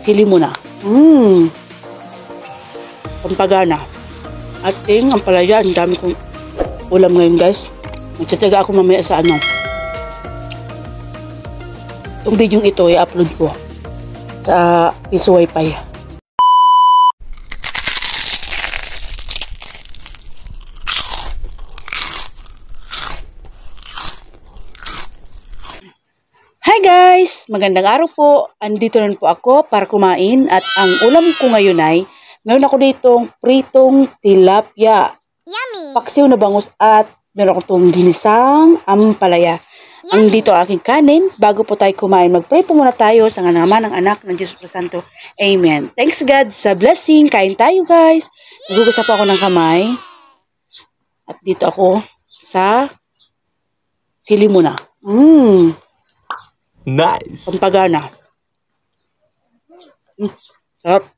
sili muna. Pampagana. At ang palaya, ang dami kong ulam ngayon guys. Magtataga ako mamaya sa ano. Itong video ito i-upload ko sa Piso Wi-Fi. Hi guys! Magandang araw po. Andito na po ako para kumain at ang ulam ko ngayon ay meron ako ditong pritong tilapia. Yummy! Paksiw na bangus at meron ako itong ginisang ampalaya. Ang dito ang aking kanin. Bago po tayo kumain, mag-pray po muna tayo sa naman ng anak ng Diyos Santo. Amen. Thanks God sa blessing. Kain tayo guys. Nagugas na po ako ng kamay. At dito ako sa sili muna. Nice. Pampagana. Sarap.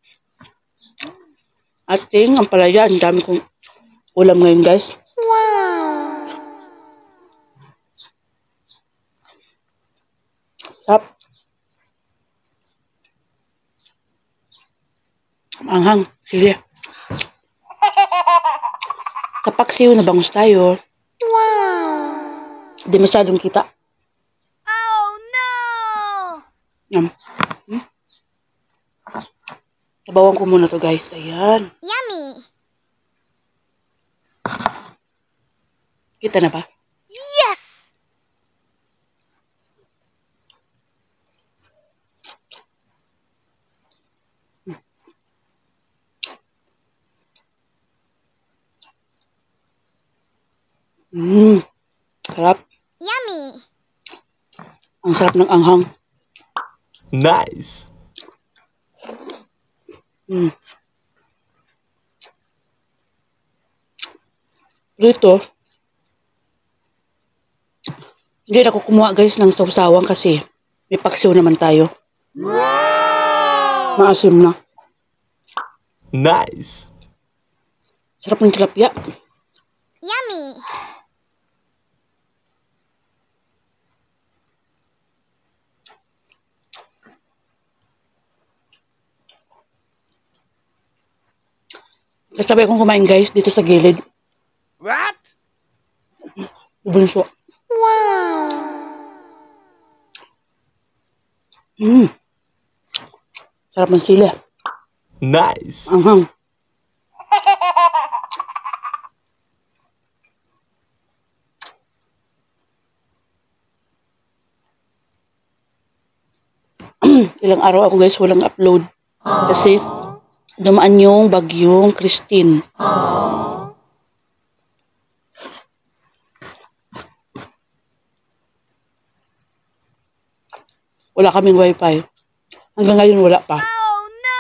At ang palaya, ang dami kong ulam ngayon guys. Wow! Sarap. Anghang. Sili. Sa paksiw na bangus tayo. Wow! Hindi masyadong kita. Sabawan ko muna to guys. Ayan. Yummy! Kita na ba? Yes! Sarap. Yummy! Ang sarap ng anghang. Nice. Dito, hindi na ako kumuha guys ng sawsawan kasi may paksiw naman tayo. Wow! Maasim na. Nice. Sarap ng tilapia. Yummy! Kasabay akong kumain guys dito sa gilid. What? Bunso. Wow! Sarap ng sili. Nice. Anghang. Ilang araw ako guys walang upload. Kasi dumaan yung bagyong Christine. Wala kaming wifi. Hanggang ngayon wala pa. Oh no!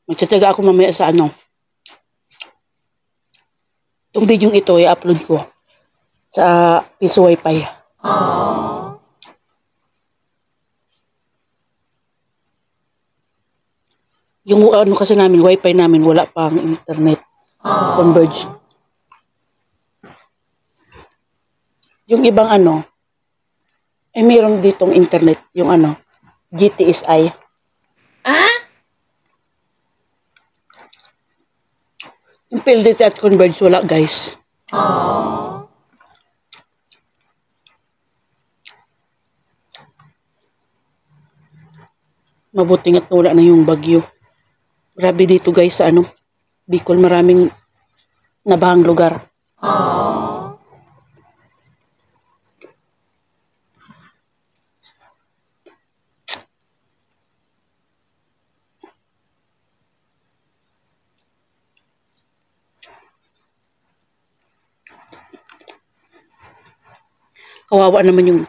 Magtataga ako mamaya sa ano. Itong video ito i-upload ko sa Piso Wi-Fi. Yung ano kasi namin, wifi namin, wala pang internet. Converge. Yung ibang ano, ay mayroon ditong internet. Yung ano, GTSI. Yung PLDT at Converge, wala guys. Mabuti nga't wala na yung bagyo. Grabe dito guys sa ano, Bicol, maraming nabahang lugar. Kawawa naman yung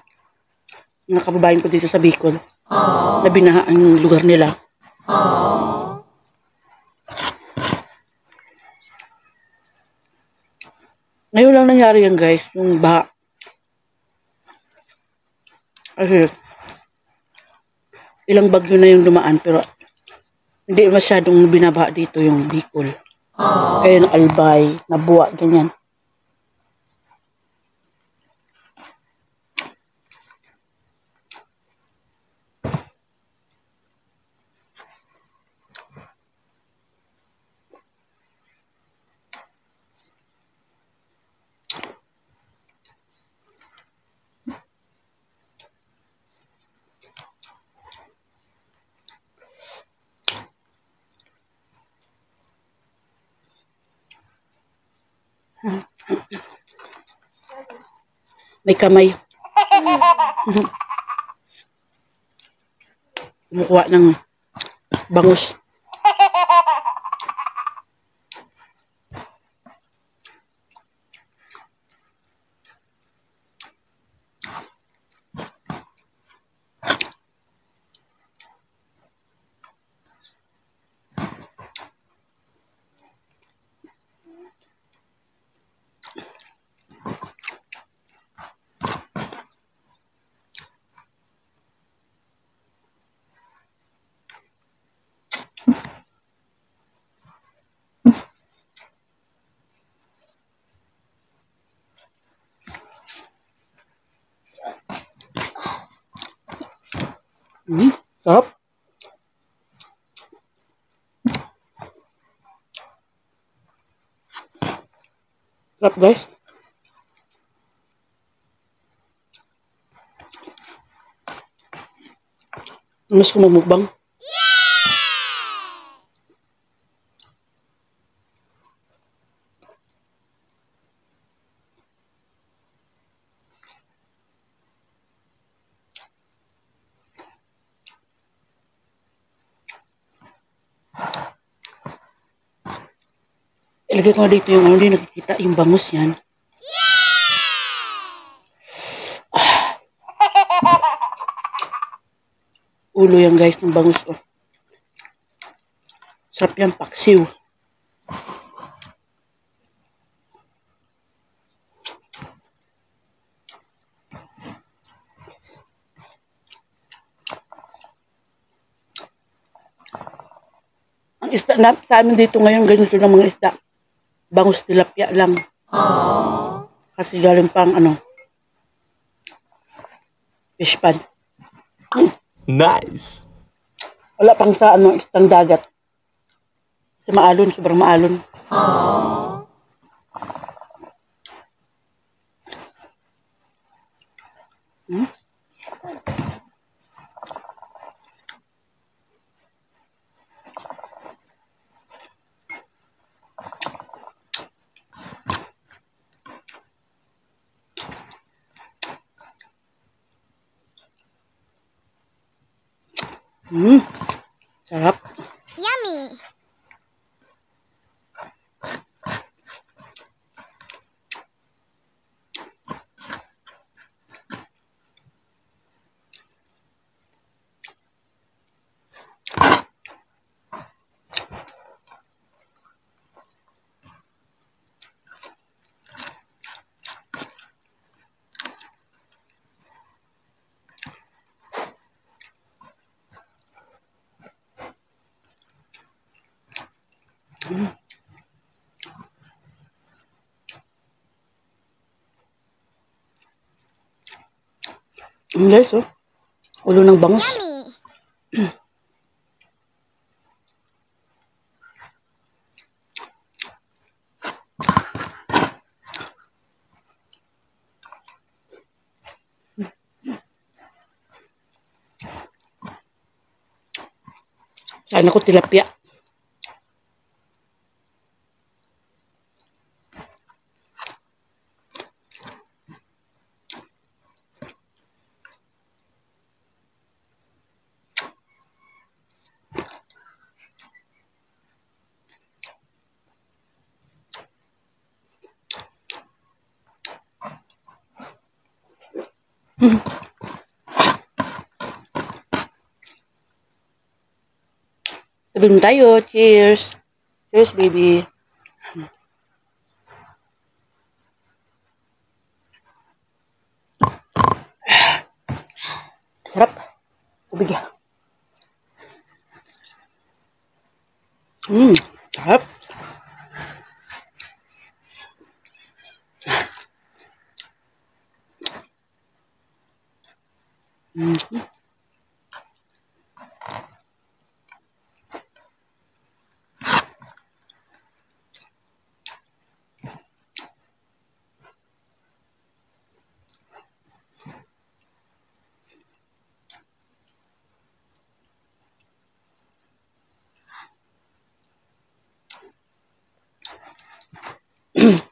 mga kababayan ko dito sa Bicol. Na binahaan yung lugar nila. Ngayon lang nangyari yan guys, yung baha. Kasi ilang bagyo na yung dumaan pero hindi masyadong binabaha dito yung Bicol. Kaya ng Albay, Nabuwa, ganyan. May kamay. Kumukuha ng bangus. Sarap. Sarap guys. Mas ko magmukbang. Ilagay ko na dito yung hindi nakikita yung bangus yan. Ulo yan guys ng bangus. Oh. Sarap yan, paksiw. Ang isda na sa amin dito ngayon, ganyan sila ng mga isda. Bangus tilapia lang. Aww. Kasi galing pang fish pan. Nice. Wala pang sa isang dagat. Kasi maalon, sobrang maalon. Aww. Sarap. Yummy. Guys, oh. Ulo ng bangus. Yummy. Sana ko tilapia. Sabihin tayo, cheers. Cheers, baby. Sarap. Tubig ya. Sarap.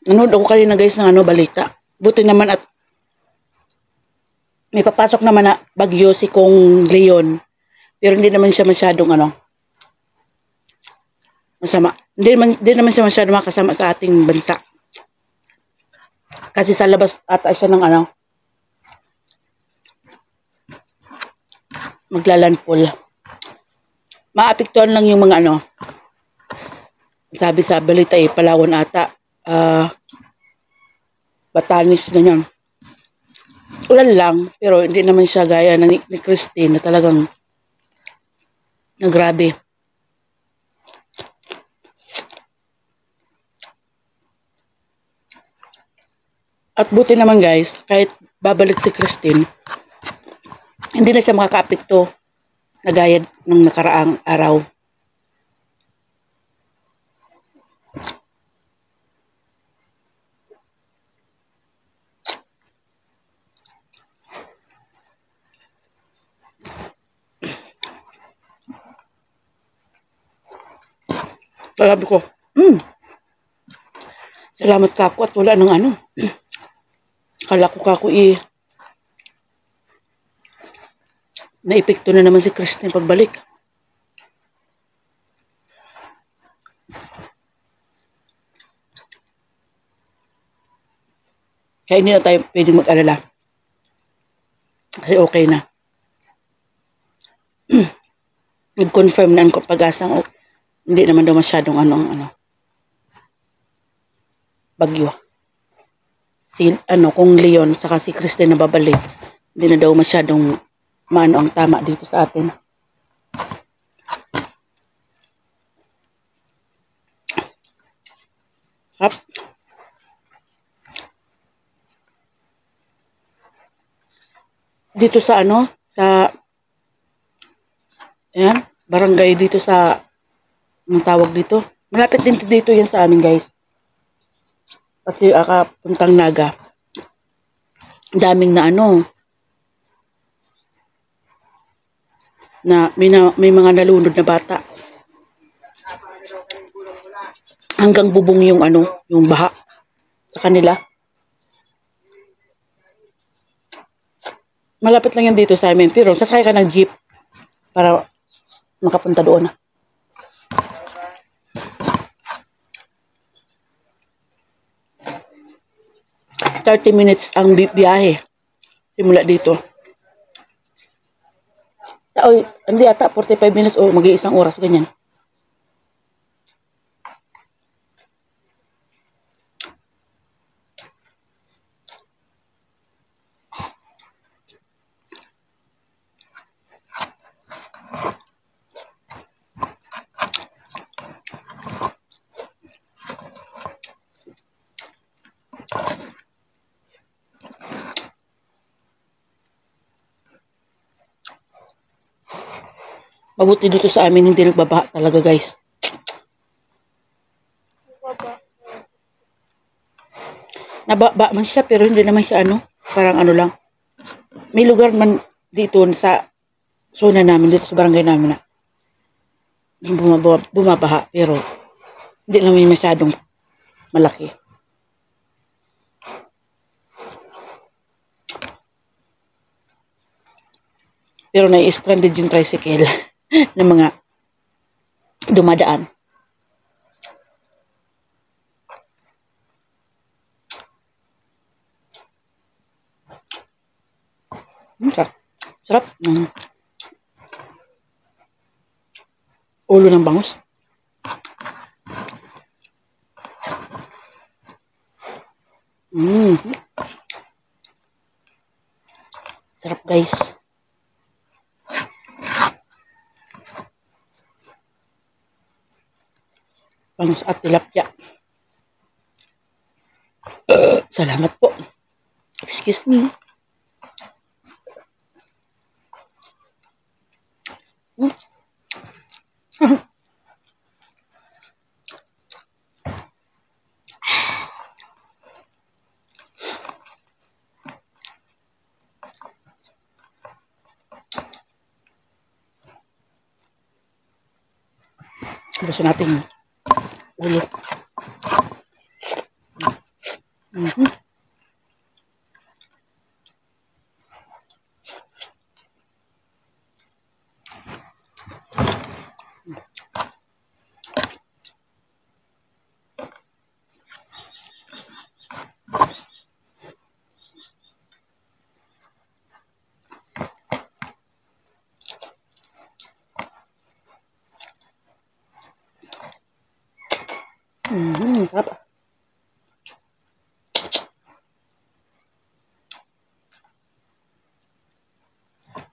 Nanood ako kanina guys ng balita. Buti naman at May papasok naman na bagyo si Kong Leon. Pero hindi naman siya masyadong masama. Hindi naman siya masyadong makasama sa ating bansa. Kasi sa labas ata siya ng maglalandfall. Maapektuhan lang yung mga sabi sa balita Palawan ata, Batanes na yan. Ulan lang, pero hindi naman siya gaya ni Christine na talagang nagrabe. At buti naman guys, kahit babalik si Christine, hindi na siya makakaapekto na gaya ng nakaraang araw. Sabi ko, salamat kako at wala ng Kala ko kako naepekto na naman si Christine pagbalik. Kaya hindi na tayo pwedeng mag-alala. Kasi okay na. Nag-confirm na ang pag-asang hindi naman daw masyadong bagyo. Kung Leon saka si Christine na babalik, hindi na daw masyadong ang tama dito sa atin. Hap. Dito sa barangay dito sa ang tawag dito. Malapit din dito yan sa amin guys. Kasi puntang Naga. Daming na may mga nalunod na bata. Hanggang bubong yung yung baha sa kanila. Malapit lang yan dito sa amin. Pero sasakay ka ng jeep para makapunta doon. 30 minutes ang biyahe. Simula dito. Hindi ata 45 minutes o mag-iisang oras ganyan. Mabuti dito sa amin, hindi nagbabaha talaga guys. Nababa man siya pero hindi naman siya parang lang. May lugar man dito sa zona namin, dito sa barangay namin na bumabaha pero hindi naman masyadong malaki. Pero na-stranded yung tricycle ng mga dumadaan. Sarap. Ulo ng bangus. Sarap guys. Bangus at tilapia. Salamat po. Excuse me. Gusto natin ulo. Sarap.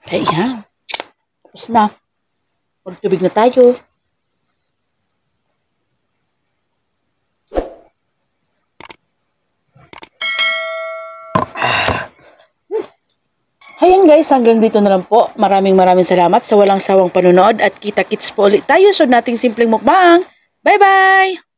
Kaya yan. Tapos na. Magtubig na tayo. Ayan guys, hanggang dito na lang po. Maraming salamat sa walang sawang panonood at kita-kits po ulit tayo sa nating simpleng mukbang. Bye-bye!